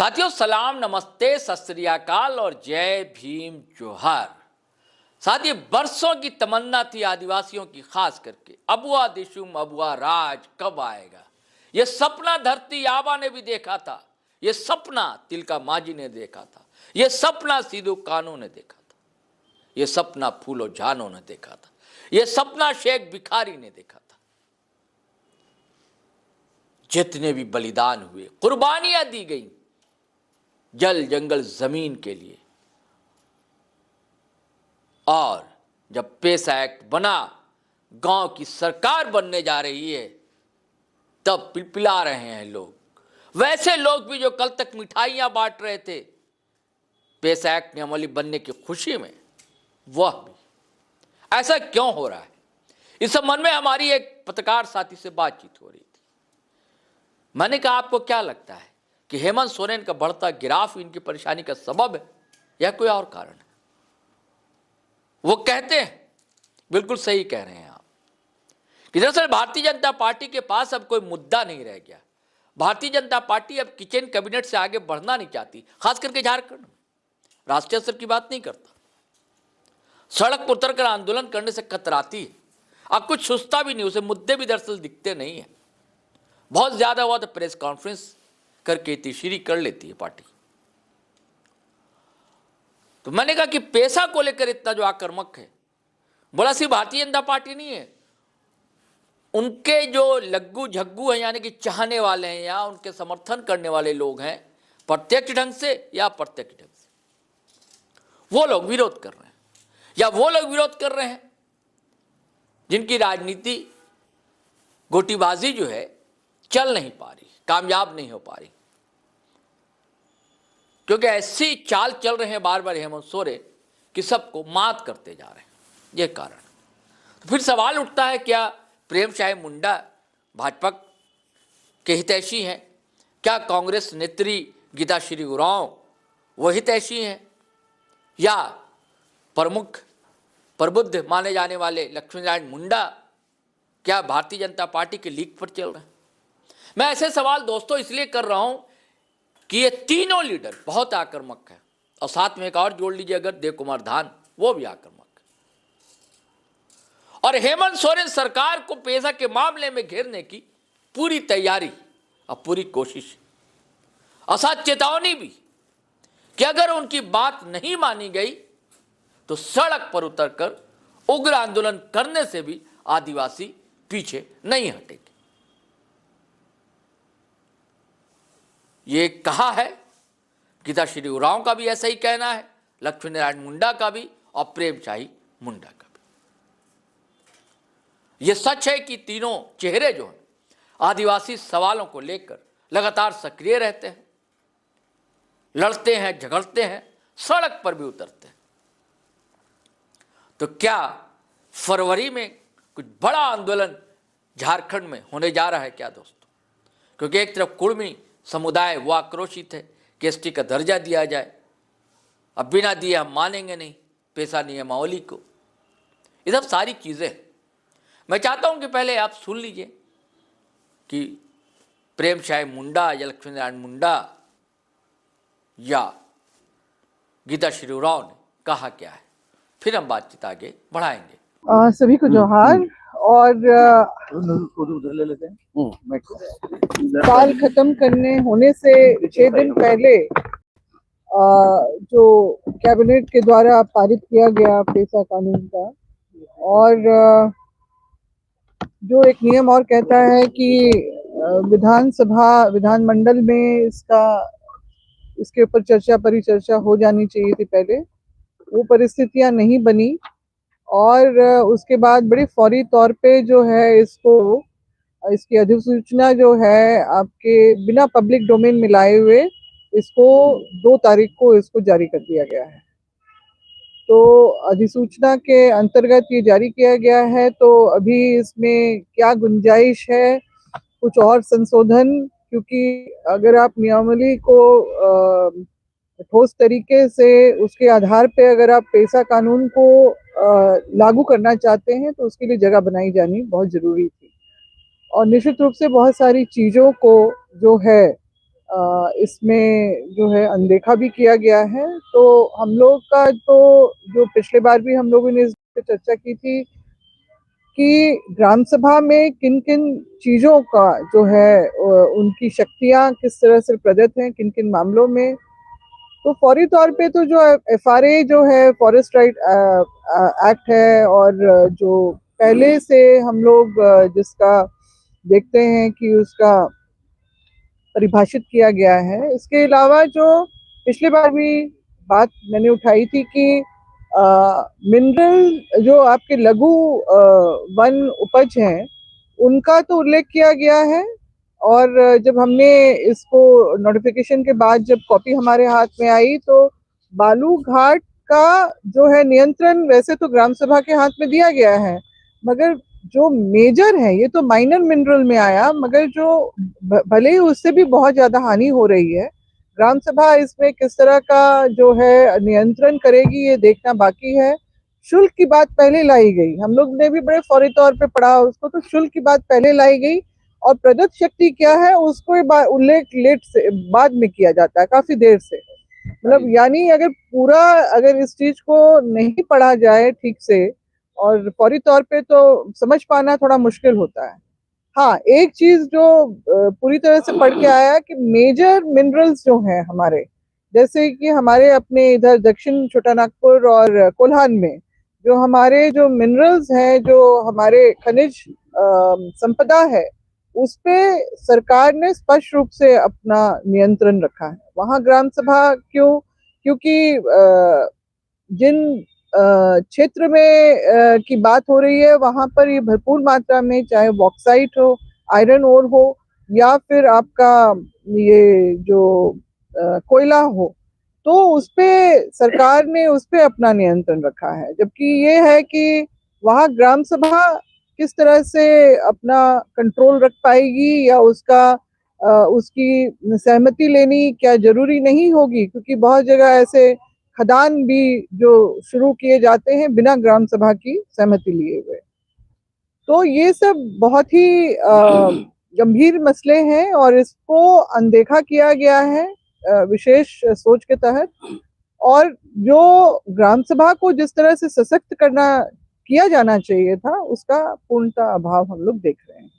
साथियों, सलाम, नमस्ते, सत श्री अकाल और जय भीम जोहार। साथियों, बरसों की तमन्ना थी आदिवासियों की, खास करके अबुआ दिशुम अबुआ राज कब आएगा। यह सपना धरती आबा ने भी देखा था, यह सपना तिलका मांझी ने देखा था, यह सपना सिद्धू कान्हू ने देखा था, यह सपना फूलो झानो ने देखा था, यह सपना शेख भिखारी ने देखा था। जितने भी बलिदान हुए, कुर्बानियां दी गई जल जंगल जमीन के लिए, और जब पेसा एक्ट बना, गांव की सरकार बनने जा रही है, तब पिलपिला रहे हैं लोग। वैसे लोग भी जो कल तक मिठाइयां बांट रहे थे पेसा एक्ट ने अमली बनने की खुशी में, वह भी। ऐसा क्यों हो रहा है, इस संबंध में हमारी एक पत्रकार साथी से बातचीत हो रही थी। मैंने कहा, आपको क्या लगता है कि हेमंत सोरेन का बढ़ता गिराफ इनकी परेशानी का सबब है या कोई और कारण है? वो कहते हैं, बिल्कुल सही कह रहे हैं आप, कि दरअसल भारतीय जनता पार्टी के पास अब कोई मुद्दा नहीं रह गया। भारतीय जनता पार्टी अब किचन कैबिनेट से आगे बढ़ना नहीं चाहती, खास करके झारखंड में। राष्ट्रीय स्तर की बात नहीं करता, सड़क पर उतरकर आंदोलन करने से कतराती है। अब कुछ सुस्ता भी नहीं, उसे मुद्दे भी दरअसल दिखते नहीं है। बहुत ज्यादा हुआ तो प्रेस कॉन्फ्रेंस करके तीसरी कर लेती है पार्टी। तो मैंने कहा कि पैसा को लेकर इतना जो आक्रामक है, बोला सिर्फ भारतीय जनता पार्टी नहीं है, उनके जो लग्गू झग्गू हैं, यानी कि चाहने वाले हैं या उनके समर्थन करने वाले लोग हैं, प्रत्यक्ष ढंग से या अप्रत्यक्ष ढंग से, वो लोग विरोध कर रहे हैं। या वो लोग विरोध कर रहे हैं जिनकी राजनीति गोटीबाजी जो है चल नहीं पा रही, कामयाब नहीं हो पा रही, क्योंकि ऐसी चाल चल रहे हैं बार बार हेमंत सोरेन कि सबको मात करते जा रहे हैं। यह कारण। तो फिर सवाल उठता है, क्या प्रेमसाय मुंडा भाजपा के हितैषी हैं? क्या कांग्रेस नेत्री गीताश्री उरांव वो हितैषी हैं? या प्रमुख प्रबुद्ध माने जाने वाले लक्ष्मी नारायण मुंडा क्या भारतीय जनता पार्टी के लीक पर चल रहे हैं? मैं ऐसे सवाल दोस्तों इसलिए कर रहा हूं कि ये तीनों लीडर बहुत आक्रामक है, और साथ में एक और जोड़ लीजिए अगर, देव कुमार धान, वो भी आक्रामक है। और हेमंत सोरेन सरकार को पेसा के मामले में घेरने की पूरी तैयारी और पूरी कोशिश, और साथ चेतावनी भी कि अगर उनकी बात नहीं मानी गई तो सड़क पर उतरकर उग्र आंदोलन करने से भी आदिवासी पीछे नहीं हटेंगे। ये कहा है, गीताश्री उरांव का भी ऐसा ही कहना है, लक्ष्मी नारायण मुंडा का भी और प्रेमसाय मुंडा का भी। यह सच है कि तीनों चेहरे जो हैं आदिवासी सवालों को लेकर लगातार सक्रिय रहते हैं, लड़ते हैं, झगड़ते हैं, सड़क पर भी उतरते हैं। तो क्या फरवरी में कुछ बड़ा आंदोलन झारखंड में होने जा रहा है क्या दोस्तों? क्योंकि एक तरफ कुर्मी समुदाय वो आक्रोशित है कि एसटी का दर्जा दिया जाए, अब बिना दिए हम मानेंगे नहीं पेसा नियमावली को। ये सब सारी चीज़ें मैं चाहता हूं कि पहले आप सुन लीजिए कि प्रेमसाय मुंडा या लक्ष्मी नारायण मुंडा या गीताश्री उरांव ने कहा क्या है, फिर हम बातचीत आगे बढ़ाएंगे। सभी को जोहार। और साल खत्म करने होने से 6 दिन पहले जो कैबिनेट के द्वारा पारित किया गया पेसा कानून का, और जो एक नियम और कहता है कि विधानमंडल में इसके ऊपर परिचर्चा हो जानी चाहिए थी पहले, वो परिस्थितियां नहीं बनी। और उसके बाद बड़े फौरी तौर पे जो है इसकी अधिसूचना जो है आपके बिना पब्लिक डोमेन में लाए हुए इसको 2 तारीख को इसको जारी कर दिया गया है। तो अधिसूचना के अंतर्गत ये जारी किया गया है। तो अभी इसमें क्या गुंजाइश है कुछ और संशोधन, क्योंकि अगर आप नियमावली को ठोस तरीके से उसके आधार पे अगर आप पेसा कानून को लागू करना चाहते हैं तो उसके लिए जगह बनाई जानी बहुत जरूरी थी। और निश्चित रूप से बहुत सारी चीजों को जो है इसमें जो है अनदेखा भी किया गया है। तो हम लोग का तो जो पिछले बार भी हम लोगों ने इस पे चर्चा की थी कि ग्राम सभा में किन किन चीज़ों का जो है उनकी शक्तियां किस तरह से प्रदत्त हैं, किन किन मामलों में। तो फौरी तौर पे तो जो FRA जो है फॉरेस्ट राइट एक्ट है, और जो पहले से हम लोग जिसका देखते हैं कि उसका परिभाषित किया गया है। इसके अलावा जो पिछली बार भी बात मैंने उठाई थी कि मिनरल जो आपके लघु वन उपज हैं उनका तो उल्लेख किया गया है। और जब हमने इसको नोटिफिकेशन के बाद जब कॉपी हमारे हाथ में आई तो बालू घाट का जो है नियंत्रण वैसे तो ग्राम सभा के हाथ में दिया गया है, मगर जो मेजर है ये तो माइनर मिनरल में आया, मगर जो भले ही उससे भी बहुत ज्यादा हानि हो रही है। ग्राम सभा इसमें किस तरह का जो है नियंत्रण करेगी ये देखना बाकी है। शुल्क की बात पहले लाई गई, हम लोग ने भी बड़े फौरी तौर पे पढ़ा उसको, तो शुल्क की बात पहले लाई गई और प्रदत्त शक्ति क्या है उसको उल्लेख लेट से बाद में किया जाता है, काफी देर से। मतलब यानी अगर इस चीज को नहीं पढ़ा जाए ठीक से और फौरी तौर पे तो समझ पाना थोड़ा मुश्किल होता है। हाँ, एक चीज जो पूरी तरह से पढ़ के आया कि मेजर मिनरल्स जो हैं हमारे, जैसे कि हमारे अपने इधर दक्षिण छोटानागपुर और कोल्हान में जो हमारे जो मिनरल्स हैं, जो हमारे खनिज संपदा है, उस पे सरकार ने स्पष्ट रूप से अपना नियंत्रण रखा है। वहां ग्राम सभा क्यों? क्योंकि जिन क्षेत्र में की बात हो रही है वहां पर ये भरपूर मात्रा में चाहे बॉक्साइट हो, आयरन ओर हो, या फिर आपका ये जो कोयला हो, तो उस पे सरकार ने उस पे अपना नियंत्रण रखा है। जबकि ये है कि वहां ग्राम सभा किस तरह से अपना कंट्रोल रख पाएगी या उसकी सहमति लेनी क्या जरूरी नहीं होगी, क्योंकि बहुत जगह ऐसे खदान भी जो शुरू किए जाते हैं बिना ग्राम सभा की सहमति लिए हुए। तो ये सब बहुत ही गंभीर मसले हैं और इसको अनदेखा किया गया है विशेष सोच के तहत। और जो ग्राम सभा को जिस तरह से सशक्त किया जाना चाहिए था उसका पूर्णतः अभाव हम लोग देख रहे हैं।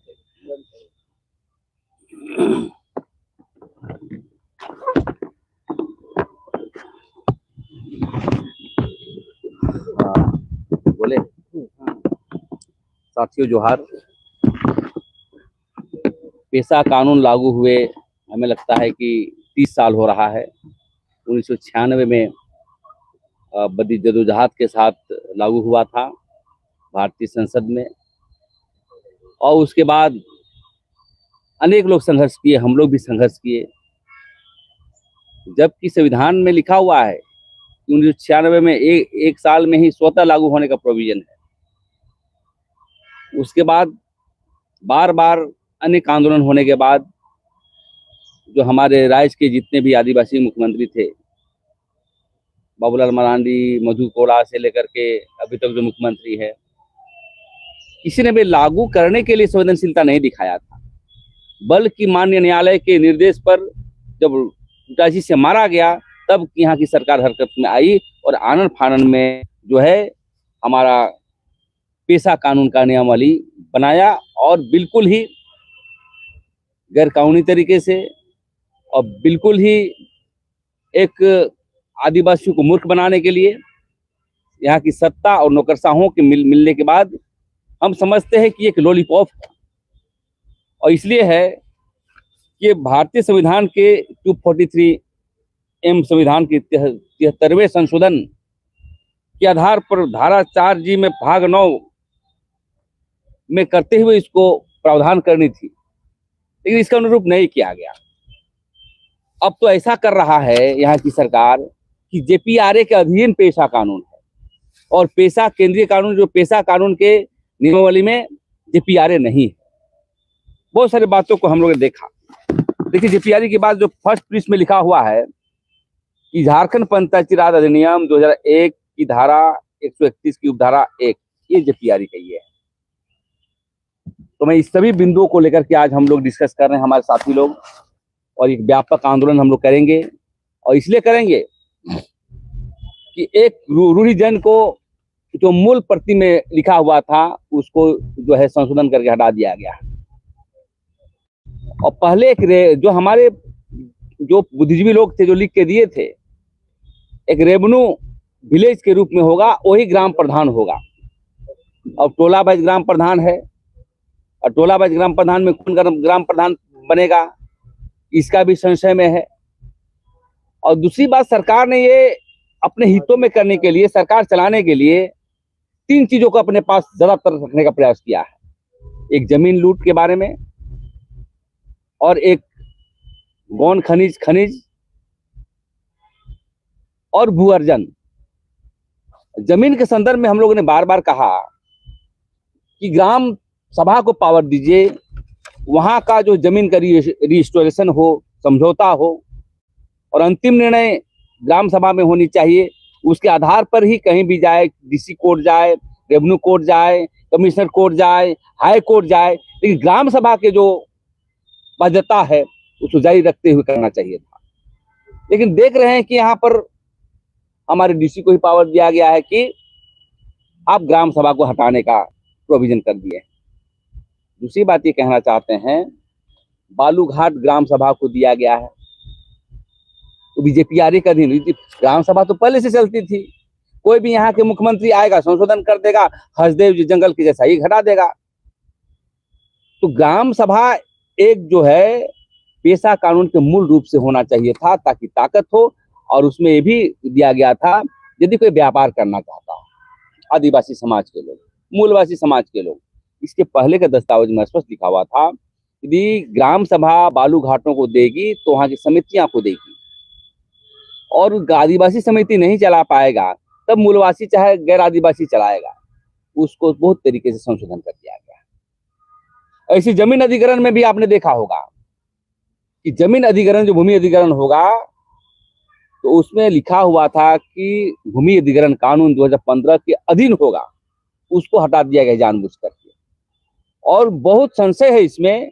बोले साथियों जोहार। पेशा कानून लागू हुए हमें लगता है कि 30 साल हो रहा है। 1996 में बड़ी जदोजहद के साथ लागू हुआ था भारतीय संसद में, और उसके बाद अनेक लोग संघर्ष किए, हम लोग भी संघर्ष किए। जबकि संविधान में लिखा हुआ है कि 1996 में एक साल में ही स्वतः लागू होने का प्रोविजन है। उसके बाद बार बार अनेक आंदोलन होने के बाद जो हमारे राज्य के जितने भी आदिवासी मुख्यमंत्री थे, बाबूलाल मरांडी, मधु कोड़ा से लेकर के अभी तक जो मुख्यमंत्री है, किसी ने भी लागू करने के लिए संवेदनशीलता नहीं दिखाया था। बल्कि माननीय न्यायालय के निर्देश पर जब उटाजी से मारा गया तब यहाँ की सरकार हरकत में आई और आनन फानन में जो है हमारा पेशा कानून का नियमावली बनाया, और बिल्कुल ही गैर कानूनी तरीके से और बिल्कुल ही एक आदिवासियों को मूर्ख बनाने के लिए यहाँ की सत्ता और नौकरशाहों के मिलने के बाद हम समझते हैं कि एक लॉलीपॉप है। और इसलिए है कि भारतीय संविधान के 243 संविधान के 73वें संशोधन के आधार पर धारा 4G में भाग 9 में करते हुए इसको प्रावधान करनी थी, लेकिन इसका अनुरूप नहीं किया गया। अब तो ऐसा कर रहा है यहाँ की सरकार कि JPRA के अधीन पेशा कानून है, और पेशा केंद्रीय कानून जो पेशा कानून के नियमावली में JPRA नहीं है। बहुत सारी बातों को हम लोगों ने देखा। देखिए, JPRA के बाद जो फर्स्ट पृष्ठ में लिखा हुआ है कि झारखंड पंचायती राज अधिनियम 2001 की धारा 131 की उपधारा 1, ये JPRA का ही है। तो मैं इस सभी बिंदुओं को लेकर के आज हम लोग डिस्कस कर रहे हैं, हमारे साथी लोग, और एक व्यापक आंदोलन हम लोग करेंगे। और इसलिए करेंगे कि एक रूढ़िजन को जो मूल प्रति में लिखा हुआ था उसको जो है संशोधन करके हटा दिया गया। और पहले एक जो हमारे जो बुद्धिजीवी लोग थे जो लिख के दिए थे, एक रेवेन्यू विलेज के रूप में होगा, वही ग्राम प्रधान होगा। और टोला वाइज ग्राम प्रधान है, और टोला वाइज ग्राम प्रधान में कौन ग्राम प्रधान बनेगा, इसका भी संशय में है। और दूसरी बात, सरकार ने ये अपने हितों में करने के लिए, सरकार चलाने के लिए 3 चीजों को अपने पास ज्यादातर रखने का प्रयास किया है। एक जमीन लूट के बारे में, और एक गौण खनिज और भू अर्जन। जमीन के संदर्भ में हम लोगों ने बार बार कहा कि ग्राम सभा को पावर दीजिए, वहां का जो जमीन का रिस्टोरेशन हो, समझौता हो, और अंतिम निर्णय ग्राम सभा में होनी चाहिए। उसके आधार पर ही कहीं भी जाए, डीसी कोर्ट जाए, रेवेन्यू कोर्ट जाए, कमिश्नर कोर्ट जाए, हाई कोर्ट जाए, लेकिन ग्राम सभा के जो बाध्यता है उसको जारी रखते हुए करना चाहिए था। लेकिन देख रहे हैं कि यहाँ पर हमारे डीसी को ही पावर दिया गया है कि आप ग्राम सभा को हटाने का प्रोविजन कर दिए। दूसरी बात ये कहना चाहते हैं, बालूघाट ग्राम सभा को दिया गया है तो बीजेपीआरए का अधीन। ग्राम सभा तो पहले से चलती थी, कोई भी यहाँ के मुख्यमंत्री आएगा, संशोधन कर देगा, हसदेव जी जंगल के जैसा ही घटा देगा। तो ग्राम सभा एक जो है पेशा कानून के मूल रूप से होना चाहिए था, ताकि ताकत हो। और उसमें ये भी दिया गया था, यदि कोई व्यापार करना चाहता हो, आदिवासी समाज के लोग, मूलवासी समाज के लोग, इसके पहले के दस्तावेज में स्पष्ट लिखा हुआ था, यदि ग्राम सभा बालू घाटों को देगी तो वहां की समितियां को देगी, और आदिवासी समिति नहीं चला पाएगा तब मूलवासी चाहे गैर आदिवासी चलाएगा। उसको बहुत तरीके से संशोधन कर दिया गया। ऐसी जमीन अधिग्रहण में भी आपने देखा होगा कि जमीन अधिग्रहण, जो भूमि अधिग्रहण होगा, तो उसमें लिखा हुआ था कि भूमि अधिग्रहण कानून 2015 के अधीन होगा, उसको हटा दिया गया जानबूझ करके। और बहुत संशय है इसमें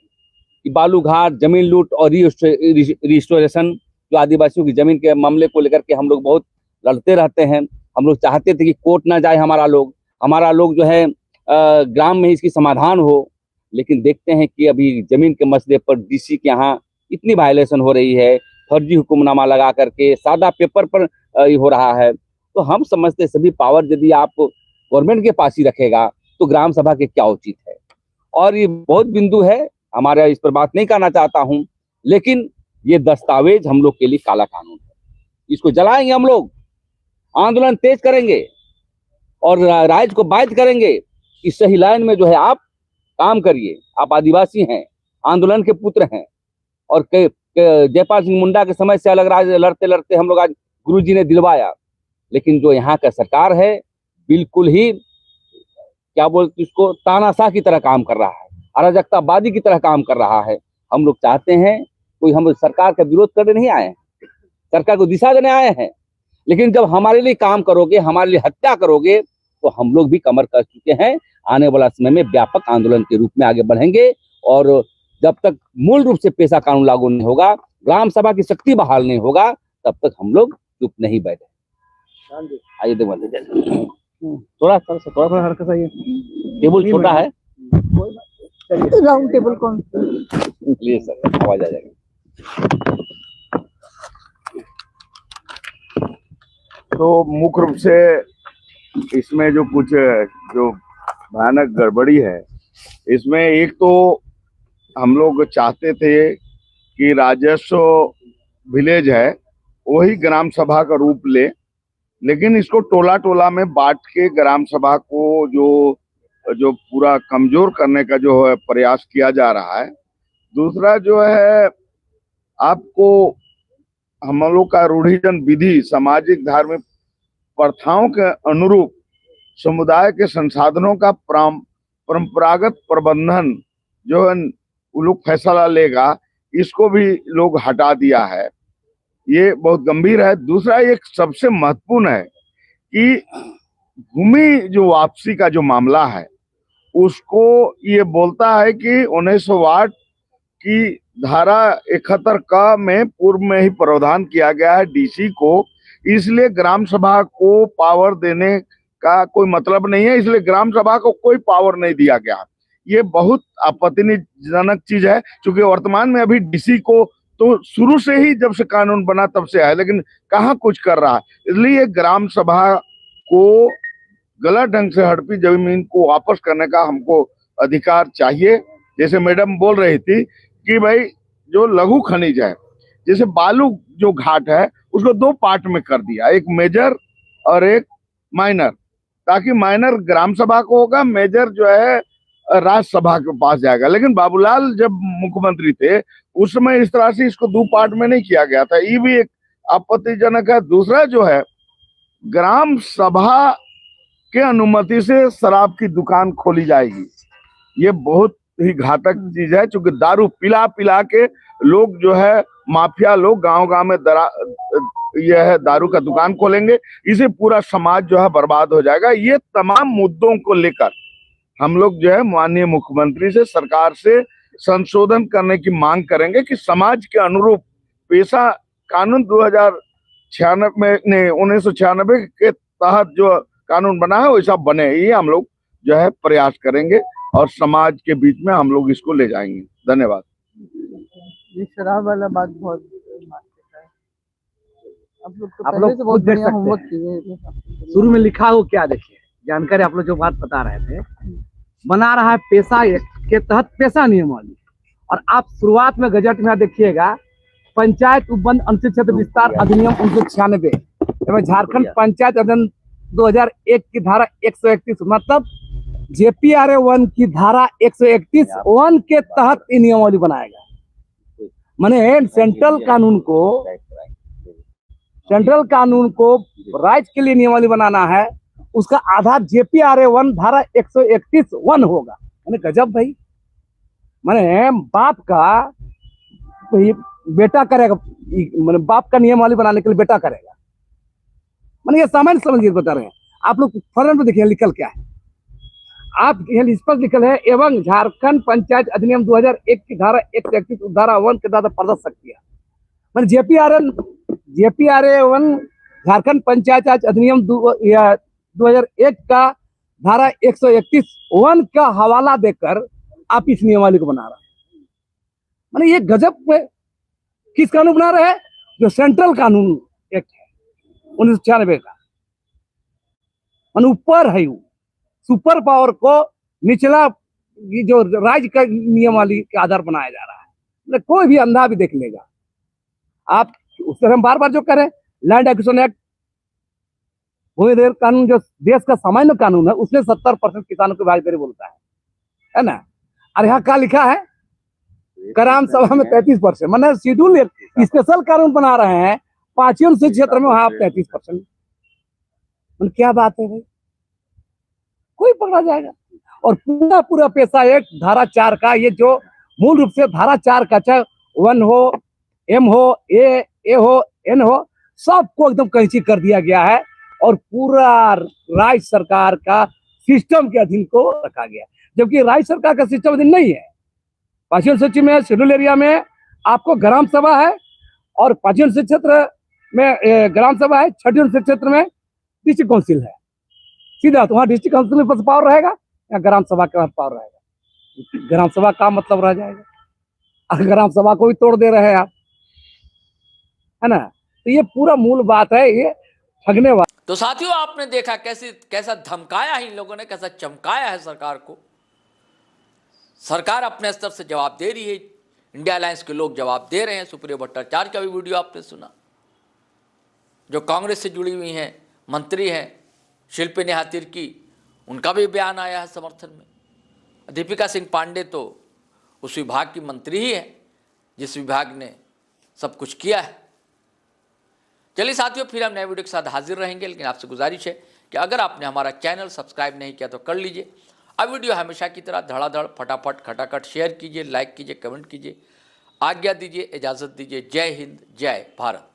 कि बालूघाट, जमीन लूट और रिस्टोरेशन, जो आदिवासियों की जमीन के मामले को लेकर के हम लोग बहुत लड़ते रहते हैं। हम लोग चाहते थे कि कोर्ट ना जाए, हमारा लोग जो है ग्राम में इसकी समाधान हो। लेकिन देखते हैं कि अभी जमीन के मसले पर डीसी के यहाँ इतनी वायलेशन हो रही है, फर्जी हुक्मनामा लगा करके सादा पेपर पर हो रहा है। तो हम समझते सभी पावर यदि आप गवर्नमेंट के पास ही रखेगा तो ग्राम सभा के क्या उचित है। और ये बहुत बिंदु है, हमारा इस पर बात नहीं करना चाहता हूं, लेकिन ये दस्तावेज हम लोग के लिए काला कानून है। इसको जलाएंगे, हम लोग आंदोलन तेज करेंगे और राज्य को बाध्य करेंगे कि सही लाइन में जो है आप काम करिए। आप आदिवासी हैं, आंदोलन के पुत्र हैं, और जयपाल सिंह मुंडा के समय से अलग राज्य लड़ते लड़ते हम लोग आज गुरु जी ने दिलवाया। लेकिन जो यहाँ का सरकार है, बिल्कुल ही क्या बोलते इसको, तानाशाह की तरह काम कर रहा है, अराजकतावादी की तरह काम कर रहा है। हम लोग चाहते हैं, कोई हम सरकार का विरोध करने नहीं आए हैं, सरकार को दिशा देने आए हैं। लेकिन जब हमारे लिए काम करोगे, हमारे लिए हत्या करोगे, तो हम लोग भी कमर कस चुके हैं। आने वाला समय में व्यापक आंदोलन के रूप में आगे बढ़ेंगे, और जब तक मूल रूप से पेशा कानून लागू नहीं होगा, ग्राम सभा की शक्ति बहाल नहीं होगा, तब तक हम लोग चुप नहीं बैठे। आइए थोड़ा हरकत आइए, टेबल छोटा है, राउंड टेबल कौन? प्लीज सर, आवाज आ जाएगी। तो मुख्य रूप से इसमें जो कुछ जो भयानक गड़बड़ी है, इसमें एक तो हम लोग चाहते थे कि राजस्व विलेज है वही ग्राम सभा का रूप ले, लेकिन इसको टोला टोला में बांट के ग्राम सभा को जो पूरा कमजोर करने का जो है प्रयास किया जा रहा है। दूसरा जो है, आपको हम लोग का रूढ़िजन विधि, सामाजिक धार्मिक प्रथाओं के अनुरूप समुदाय के संसाधनों का परंपरागत प्रबंधन जो है वो लोग फैसला लेगा, इसको भी लोग हटा दिया है। ये बहुत गंभीर है। दूसरा एक सबसे महत्वपूर्ण है कि भूमि जो वापसी का जो मामला है, उसको ये बोलता है कि 1908 की धारा 71 का में पूर्व में ही प्रावधान किया गया है डीसी को, इसलिए ग्राम सभा को पावर देने का कोई मतलब नहीं है, इसलिए ग्राम सभा को कोई पावर नहीं दिया गया। ये बहुत आपत्तिजनक चीज है, क्योंकि वर्तमान में अभी डीसी को तो शुरू से ही जब से कानून बना तब से है, लेकिन कहाँ कुछ कर रहा है। इसलिए ग्राम सभा को गलत ढंग से हड़पी जमीन को वापस करने का हमको अधिकार चाहिए। जैसे मैडम बोल रही थी कि भाई जो लघु खनिज है, जैसे बालू जो घाट है उसको 2 पार्ट में कर दिया, एक मेजर और एक माइनर, ताकि माइनर ग्राम सभा को होगा, मेजर जो है राज्यसभा के पास जाएगा। लेकिन बाबूलाल जब मुख्यमंत्री थे उस समय इस तरह से इसको 2 पार्ट में नहीं किया गया था, ये भी एक आपत्तिजनक है। दूसरा जो है, ग्राम सभा के अनुमति से शराब की दुकान खोली जाएगी, ये बहुत ही घातक चीज है, क्योंकि दारू पिला पिला के लोग जो है माफिया लोग गांव-गांव में यह है दारू का दुकान खोलेंगे, इसे पूरा समाज जो है बर्बाद हो जाएगा। ये तमाम मुद्दों को लेकर हम लोग जो है माननीय मुख्यमंत्री से, सरकार से संशोधन करने की मांग करेंगे कि समाज के अनुरूप पेशा कानून 1996 के तहत जो कानून बना है वैसा बने, ये हम लोग जो है प्रयास करेंगे और समाज के बीच में हम लोग इसको ले जाएंगे। धन्यवाद। ये शराब वाला बात बहुत मार्केट है। आप लोग तो आप पहले लोग से बहुत खुद देख बढ़िया सकते होमवर्क हैं। किए। शुरू में लिखा हो क्या, देखिए जानकारी आप लोग जो बात बता रहे थे, बना रहा है पेशा के तहत पेशा नियमावली। और आप शुरुआत में गजट में देखिएगा, पंचायत उपबंध अनुसूचित क्षेत्र विस्तार अधिनियम 1996 एवं झारखंड पंचायत अधिनियम 2001 की धारा 131, मतलब JPRA 1 की धारा 131(1) के तहत ये नियमावली बनाया गया। माने सेंट्रल कानून को राज्य के लिए नियमावली बनाना है, उसका आधार JPRA 1 धारा 131(1) होगा। मैंने गजब भाई, माने बाप का बेटा करेगा, माने बाप का नियमावली बनाने के लिए बेटा करेगा। माने ये सामान्य समझिए बता रहे हैं आप लोग। फॉरन में देखिए लिखल क्या है, आप यहाँ स्पष्ट लिखल है, एवं झारखंड पंचायत अधिनियम 2001 की धारा 131 धारा 1 के द्वारा प्रदत्त शक्तियां। मैंने JPRA 1 झारखंड पंचायत राज अधिनियम 2001 का धारा 131(1) का हवाला देकर आप इस नियमावली को बना रहे हैं। मैंने ये गजब पे किस कानून बना रहे हैं, जो सेंट्रल कानून एक्ट है 1996 का। मैंने ऊपर है, सुपर पावर को निचला जो राज्य का नियमावली के आधार बनाया जा रहा है। कोई भी अंधा भी देख लेगा। आप उस तरह हम बार बार जो करें, लैंड एक्विजिशन एक्ट, भूमि अधिग्रहण कानून जो देश का सामान्य कानून है, उसमें 70% किसानों की भागीदारी बोलता है ना। और यहाँ क्या लिखा है, ग्राम सभा में 33%, मैंने शेड्यूल स्पेशल कानून बना रहे हैं 5वीं अनुसूचित क्षेत्र में, वहां 33%। क्या बात है भाई, कोई पकड़ा जाएगा। और पूरा पेशा एक्ट धारा 4 का, ये जो मूल रूप से धारा 4 का, चाहे 1 हो, M हो, A हो, N हो, सबको एकदम कैंची कर दिया गया है और पूरा राज्य सरकार का सिस्टम के अधीन को रखा गया, जबकि राज्य सरकार का सिस्टम अधीन नहीं है। 5वीं अनुसूची में शेड्यूल एरिया में आपको ग्राम सभा है, और 5वीं अनुसूचित क्षेत्र में ग्राम सभा है, 6वीं अनुसूचित क्षेत्र में डिस्ट्रिक्ट काउंसिल है। सीधा तो वहाँ डिस्ट्रिक्ट काउंसिल में पास पावर रहेगा या ग्राम सभा के पास पावर रहेगा? ग्राम सभा का मतलब रह जाएगा। अगर ग्राम सभा को भी तोड़ दे रहे हैं आप, है ना। तो ये पूरा मूल बात है, ये ठगने वाला। तो साथियों, आपने देखा कैसा धमकाया है इन लोगों ने, कैसा चमकाया है सरकार को। सरकार अपने स्तर से जवाब दे रही है, इंडिया अलायंस के लोग जवाब दे रहे हैं। सुप्रिया भट्टाचार्य का भी वीडियो आपने सुना, जो कांग्रेस से जुड़ी हुई हैं, मंत्री हैं, शिल्पी नेहा तिर्की, उनका भी बयान आया है समर्थन में। दीपिका सिंह पांडे तो उस विभाग की मंत्री ही है जिस विभाग ने सब कुछ किया है। चलिए साथियों, फिर हम नए वीडियो के साथ हाजिर रहेंगे, लेकिन आपसे गुजारिश है कि अगर आपने हमारा चैनल सब्सक्राइब नहीं किया तो कर लीजिए। अब वीडियो हमेशा की तरह धड़ाधड़ फटाफट खटाखट शेयर कीजिए, लाइक कीजिए, कमेंट कीजिए। आज्ञा दीजिए, इजाज़त दीजिए। जय हिंद, जय भारत।